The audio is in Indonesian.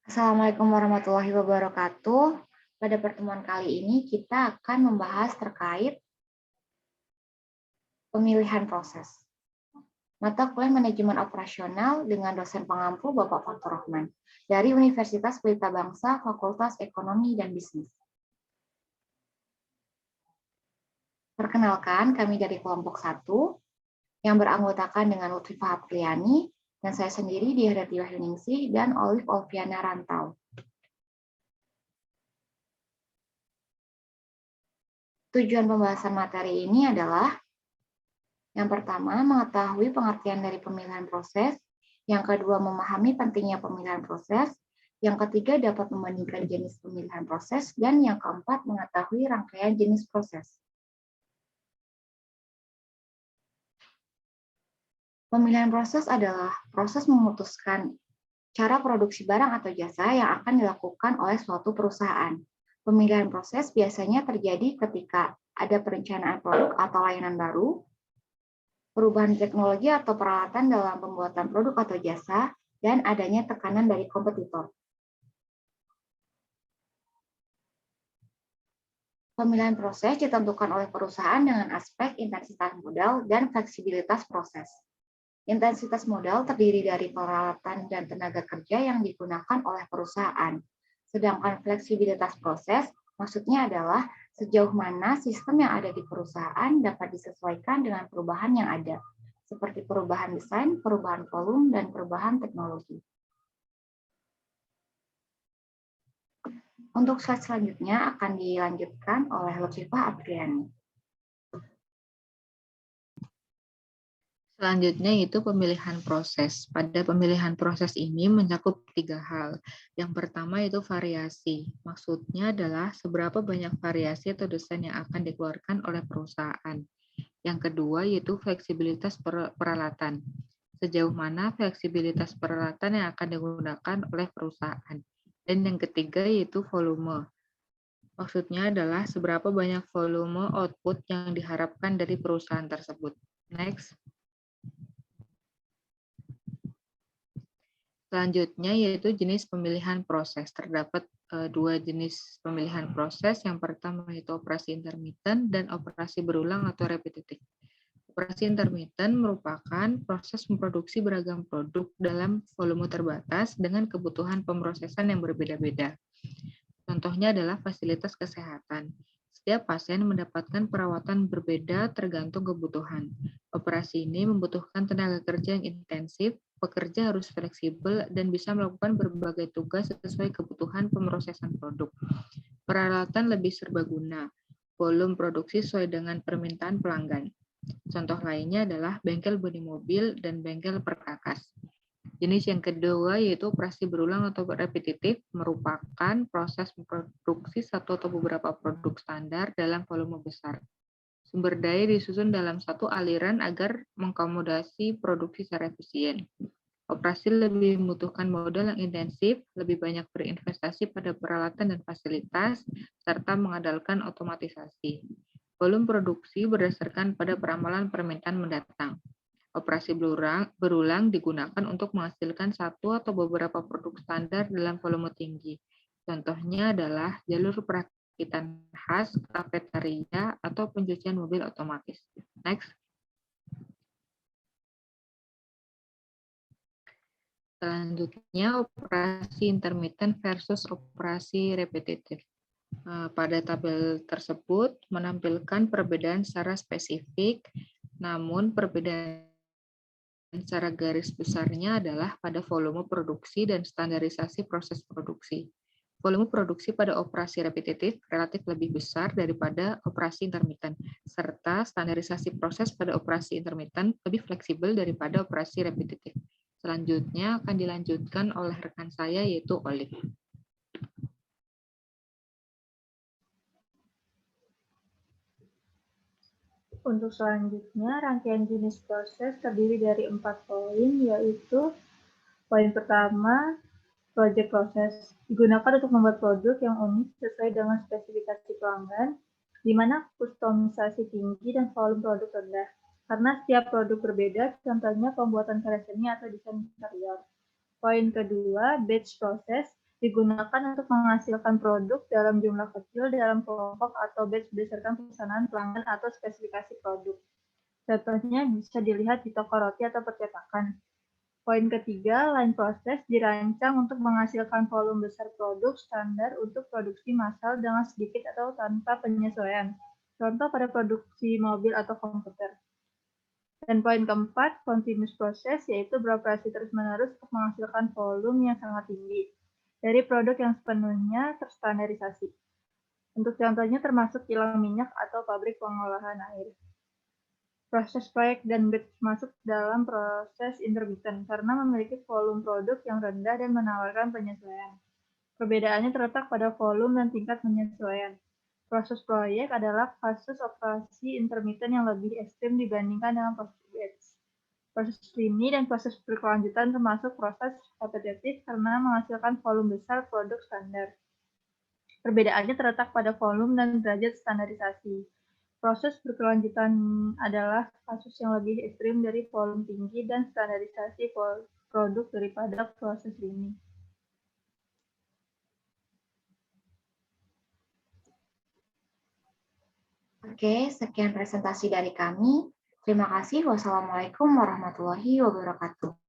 Assalamualaikum warahmatullahi wabarakatuh. Pada pertemuan kali ini kita akan membahas terkait pemilihan proses. Mata kuliah Manajemen Operasional dengan dosen pengampu Bapak Fatur Rahman dari Universitas Pelita Bangsa, Fakultas Ekonomi dan Bisnis. Perkenalkan, kami dari kelompok 1 yang beranggotakan dengan Lutfifah Apriliani dan saya sendiri di Hidati Wahyuningsih dan Olive Olviana Rantau. Tujuan pembahasan materi ini adalah yang pertama, mengetahui pengertian dari pemilihan proses. Yang kedua, memahami pentingnya pemilihan proses. Yang ketiga, dapat membandingkan jenis pemilihan proses. Dan yang keempat, mengetahui rangkaian jenis proses. Pemilihan proses adalah proses memutuskan cara produksi barang atau jasa yang akan dilakukan oleh suatu perusahaan. Pemilihan proses biasanya terjadi ketika ada perencanaan produk atau layanan baru, perubahan teknologi atau peralatan dalam pembuatan produk atau jasa, dan adanya tekanan dari kompetitor. Pemilihan proses ditentukan oleh perusahaan dengan aspek intensitas modal dan fleksibilitas proses. Intensitas modal terdiri dari peralatan dan tenaga kerja yang digunakan oleh perusahaan. Sedangkan fleksibilitas proses maksudnya adalah sejauh mana sistem yang ada di perusahaan dapat disesuaikan dengan perubahan yang ada, seperti perubahan desain, perubahan volume, dan perubahan teknologi. Untuk slide selanjutnya akan dilanjutkan oleh Lutfifah Apriliani. Selanjutnya itu pemilihan proses. Pada pemilihan proses ini mencakup 3 hal. Yang pertama itu variasi. Maksudnya adalah seberapa banyak variasi atau desain yang akan dikeluarkan oleh perusahaan. Yang kedua yaitu fleksibilitas peralatan. Sejauh mana fleksibilitas peralatan yang akan digunakan oleh perusahaan. Dan yang ketiga yaitu volume. Maksudnya adalah seberapa banyak volume output yang diharapkan dari perusahaan tersebut. Next. Selanjutnya yaitu jenis pemilihan proses. Terdapat 2 jenis pemilihan proses. Yang pertama yaitu operasi intermiten dan operasi berulang atau repetitif. Operasi intermiten merupakan proses memproduksi beragam produk dalam volume terbatas dengan kebutuhan pemrosesan yang berbeda-beda. Contohnya adalah fasilitas kesehatan. Setiap pasien mendapatkan perawatan berbeda tergantung kebutuhan. Operasi ini membutuhkan tenaga kerja yang intensif, pekerja harus fleksibel, dan bisa melakukan berbagai tugas sesuai kebutuhan pemrosesan produk. Peralatan lebih serbaguna, volume produksi sesuai dengan permintaan pelanggan. Contoh lainnya adalah bengkel bodi mobil dan bengkel perkakas. Jenis yang kedua yaitu operasi berulang atau repetitif merupakan proses memproduksi satu atau beberapa produk standar dalam volume besar. Sumber daya disusun dalam satu aliran agar mengakomodasi produksi secara efisien. Operasi lebih membutuhkan modal yang intensif, lebih banyak berinvestasi pada peralatan dan fasilitas, serta mengandalkan otomatisasi. Volume produksi berdasarkan pada peramalan permintaan mendatang. Operasi berulang digunakan untuk menghasilkan satu atau beberapa produk standar dalam volume tinggi. Contohnya adalah jalur perakitan khas, kafetaria, atau pencucian mobil otomatis. Next. Selanjutnya, operasi intermiten versus operasi repetitif. Pada tabel tersebut menampilkan perbedaan secara spesifik, namun perbedaan secara garis besarnya adalah pada volume produksi dan standarisasi proses produksi. Volume produksi pada operasi repetitif relatif lebih besar daripada operasi intermiten, serta standarisasi proses pada operasi intermiten lebih fleksibel daripada operasi repetitif. Selanjutnya akan dilanjutkan oleh rekan saya yaitu Olive. Untuk selanjutnya, rangkaian jenis proses terdiri dari 4 poin, yaitu poin pertama, project process. Digunakan untuk membuat produk yang unik sesuai dengan spesifikasi pelanggan, di mana kustomisasi tinggi dan volume produk rendah. Karena setiap produk berbeda, contohnya pembuatan karya seni atau desain interior. Poin kedua, batch process. digunakan untuk menghasilkan produk dalam jumlah kecil dalam kelompok atau batch berdasarkan pesanan pelanggan atau spesifikasi produk. Contohnya bisa dilihat di toko roti atau percetakan. Poin ketiga, line process dirancang untuk menghasilkan volume besar produk standar untuk produksi massal dengan sedikit atau tanpa penyesuaian. Contoh pada produksi mobil atau komputer. Dan poin keempat, continuous process, yaitu beroperasi terus-menerus untuk menghasilkan volume yang sangat tinggi dari produk yang sepenuhnya terstandarisasi. Untuk contohnya termasuk kilang minyak atau pabrik pengolahan air. Proses proyek dan batch masuk dalam proses intermittent karena memiliki volume produk yang rendah dan menawarkan penyesuaian. Perbedaannya terletak pada volume dan tingkat penyesuaian. Proses proyek adalah kasus operasi intermittent yang lebih ekstrim dibandingkan dengan proses batch. Proses lini dan proses berkelanjutan termasuk proses repetitif karena menghasilkan volume besar produk standar. Perbedaannya terletak pada volume dan derajat standarisasi. Proses berkelanjutan adalah kasus yang lebih ekstrim dari volume tinggi dan standarisasi produk daripada proses lini. Oke, sekian presentasi dari kami. Terima kasih. Wassalamualaikum warahmatullahi wabarakatuh.